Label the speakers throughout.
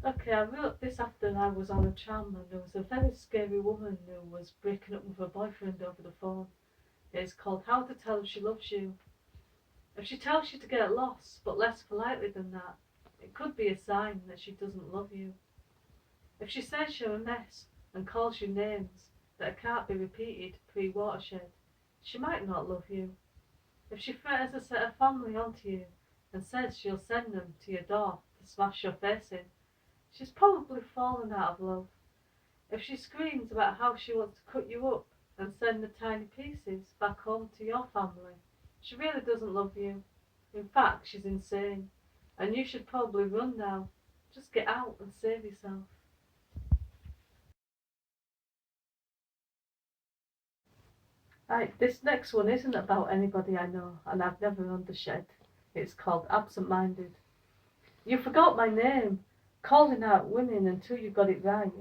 Speaker 1: Okay, I wrote this after I was on a tram and there was a very scary woman who was breaking up with her boyfriend over the phone. It's called How to Tell If She Loves You. If she tells you to get lost, but less politely than that, it could be a sign that she doesn't love you. If she says you're a mess and calls you names that can't be repeated pre-watershed, she might not love you. If she threatens to set her family onto you and says she'll send them to your door to smash your face in, she's probably fallen out of love. If she screams about how she wants to cut you up and send the tiny pieces back home to your family, she really doesn't love you. In fact, she's insane. And you should probably run now. Just get out and save yourself. Right, this next one isn't about anybody I know, and I've never undershed. It's called Absent Minded. You forgot my name, calling out women until you got it right.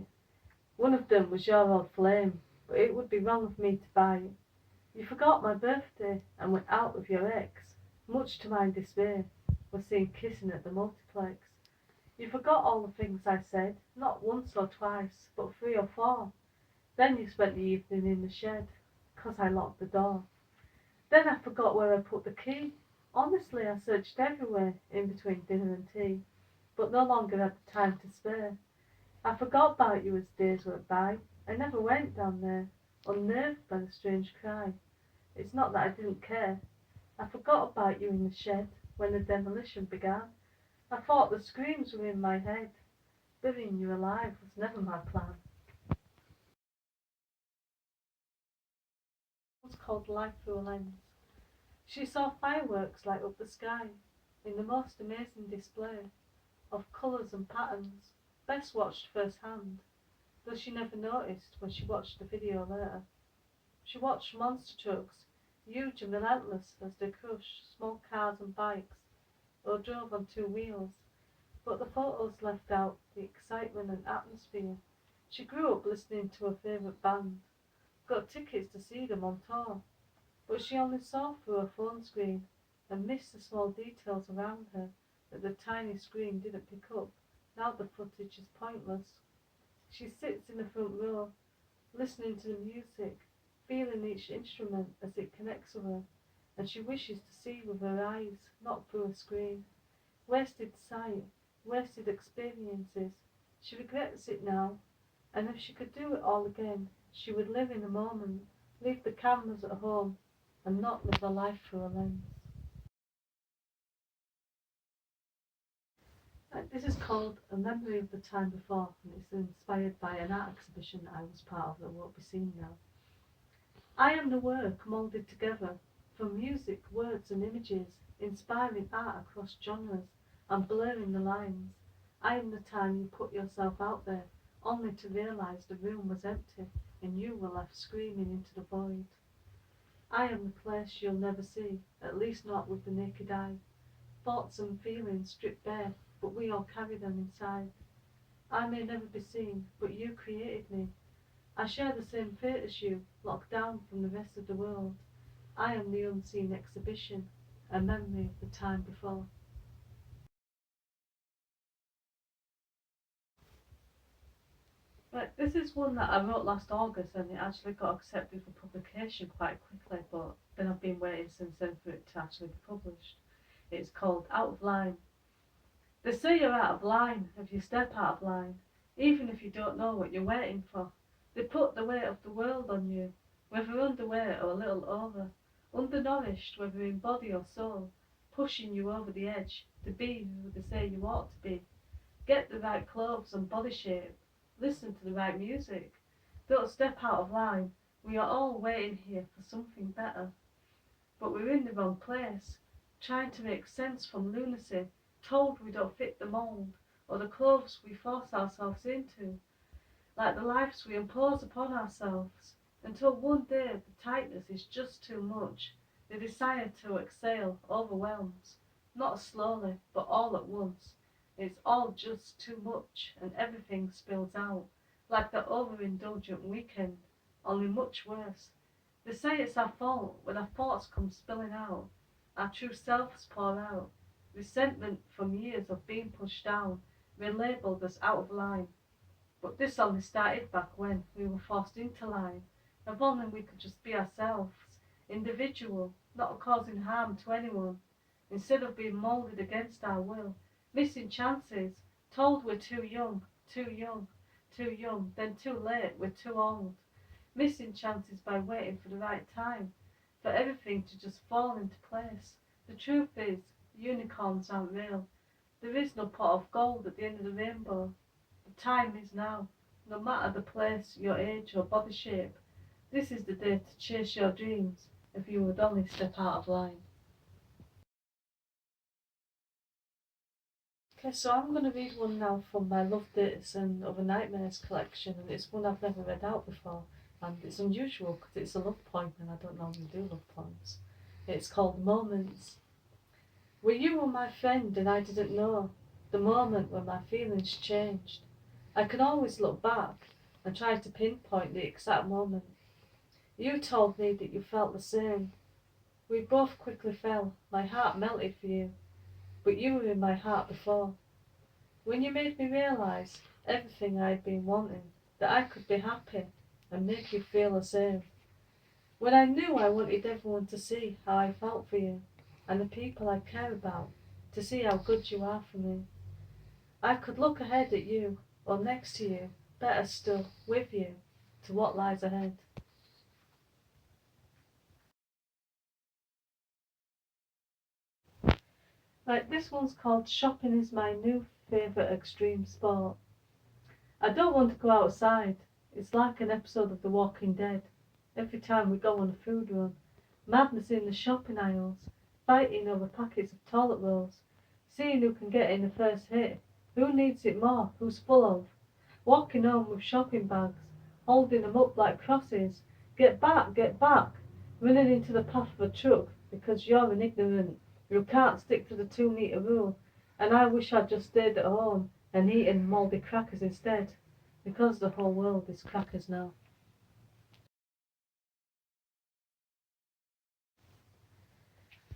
Speaker 1: One of them was your old flame, but it would be wrong of me to buy it. You forgot my birthday and went out with your ex. Much to my dismay, was seen kissing at the multiplex. You forgot all the things I said, not once or twice, but three or four. Then you spent the evening in the shed, 'cause I locked the door. Then I forgot where I put the key. Honestly, I searched everywhere in between dinner and tea, but no longer had the time to spare. I forgot about you as days went by. I never went down there, unnerved by the strange cry. It's not that I didn't care. I forgot about you in the shed when the demolition began. I thought the screams were in my head. Burying you alive was never my plan. It was called Life Through a Lens. She saw fireworks light up the sky in the most amazing display of colours and patterns, best watched firsthand, though she never noticed when she watched the video later. She watched monster trucks, huge and relentless as they crushed small cars and bikes, or drove on two wheels, but the photos left out the excitement and atmosphere. She grew up listening to her favourite band, got tickets to see them on tour, but she only saw through her phone screen and missed the small details around her that the tiny screen didn't pick up. Now the footage is pointless. She sits in the front row, listening to the music, feeling each instrument as it connects with her, and she wishes to see with her eyes, not through a screen. Wasted sight, wasted experiences. She regrets it now, and if she could do it all again, she would live in the moment, leave the cameras at home, and not live a life through a lens. This is called A Memory of the Time Before, and it's inspired by an art exhibition that I was part of that won't be seen now. I am the work moulded together from music, words and images, inspiring art across genres and blurring the lines. I am the time you put yourself out there, only to realise the room was empty and you were left screaming into the void. I am the place you'll never see, at least not with the naked eye. Thoughts and feelings stripped bare, but we all carry them inside. I may never be seen, but you created me. I share the same fate as you, locked down from the rest of the world. I am the unseen exhibition, a memory of the time before. Right, this is one that I wrote last August and it actually got accepted for publication quite quickly, but then I've been waiting since then for it to actually be published. It's called Out of Line. They say you're out of line if you step out of line, even if you don't know what you're waiting for. They put the weight of the world on you, whether underweight or a little over, undernourished whether in body or soul, pushing you over the edge to be who they say you ought to be. Get the right clothes and body shape, listen to the right music. Don't step out of line. We are all waiting here for something better. But we're in the wrong place, trying to make sense from lunacy, told we don't fit the mould, or the clothes we force ourselves into, like the lives we impose upon ourselves, until one day the tightness is just too much, the desire to exhale overwhelms, not slowly, but all at once. It's all just too much, and everything spills out, like the overindulgent weekend, only much worse. They say it's our fault when our thoughts come spilling out, our true selves pour out, resentment from years of being pushed down, relabelled as out of line. But this only started back when we were forced into line. If only we could just be ourselves, individual, not causing harm to anyone, instead of being moulded against our will, missing chances, told we're too young, too young, too young, then too late, we're too old, missing chances by waiting for the right time, for everything to just fall into place. The truth is, unicorns aren't real. There is no pot of gold at the end of the rainbow. The time is now. No matter the place, your age or body shape, this is the day to chase your dreams if you would only step out of line. Okay, so I'm going to read one now from my Love Dates and Other Nightmares collection, and it's one I've never read out before, and it's unusual because it's a love poem and I don't normally do love poems. It's called Moments. Were you my friend and I didn't know, the moment when my feelings changed? I can always look back and try to pinpoint the exact moment. You told me that you felt the same. We both quickly fell, my heart melted for you, but you were in my heart before. When you made me realise everything I'd been wanting, that I could be happy and make you feel the same. When I knew I wanted everyone to see how I felt for you, and the people I care about, to see how good you are for me. I could look ahead at you, or next to you, better still, with you, to what lies ahead. Right, this one's called Shopping is my new favourite extreme sport. I don't want to go outside. It's like an episode of The Walking Dead. Every time we go on a food run, madness in the shopping aisles, fighting over packets of toilet rolls, seeing who can get in the first hit, who needs it more, who's full of, walking home with shopping bags, holding them up like crosses, get back, running into the path of a truck because you're an ignorant, you can't stick to the 2 metre rule, and I wish I'd just stayed at home and eaten mouldy crackers instead, because the whole world is crackers now.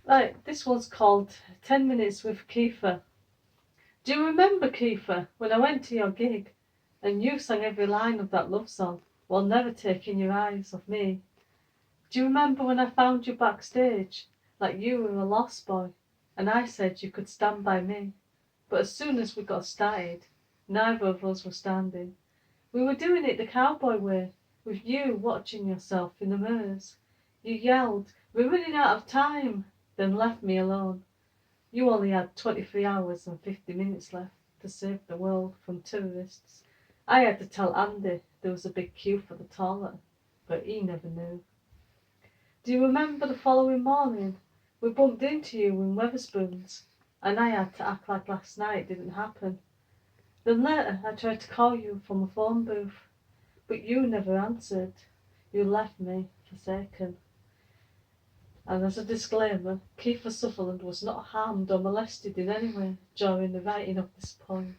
Speaker 1: Right, this one's called 10 Minutes with Kiefer. Do you remember, Kiefer, when I went to your gig and you sang every line of that love song while never taking your eyes off me? Do you remember when I found you backstage like you were a lost boy and I said you could stand by me? But as soon as we got started, neither of us were standing. We were doing it the cowboy way, with you watching yourself in the mirrors. You yelled, "We're running out of time," then left me alone. You only had 23 hours and 50 minutes left to save the world from terrorists. I had to tell Andy there was a big queue for the toilet, but he never knew. Do you remember the following morning? We bumped into you in Wetherspoons, and I had to act like last night didn't happen. Then later I tried to call you from a phone booth, but you never answered. You left me forsaken. And as a disclaimer, Kiefer Sutherland was not harmed or molested in any way during the writing of this poem.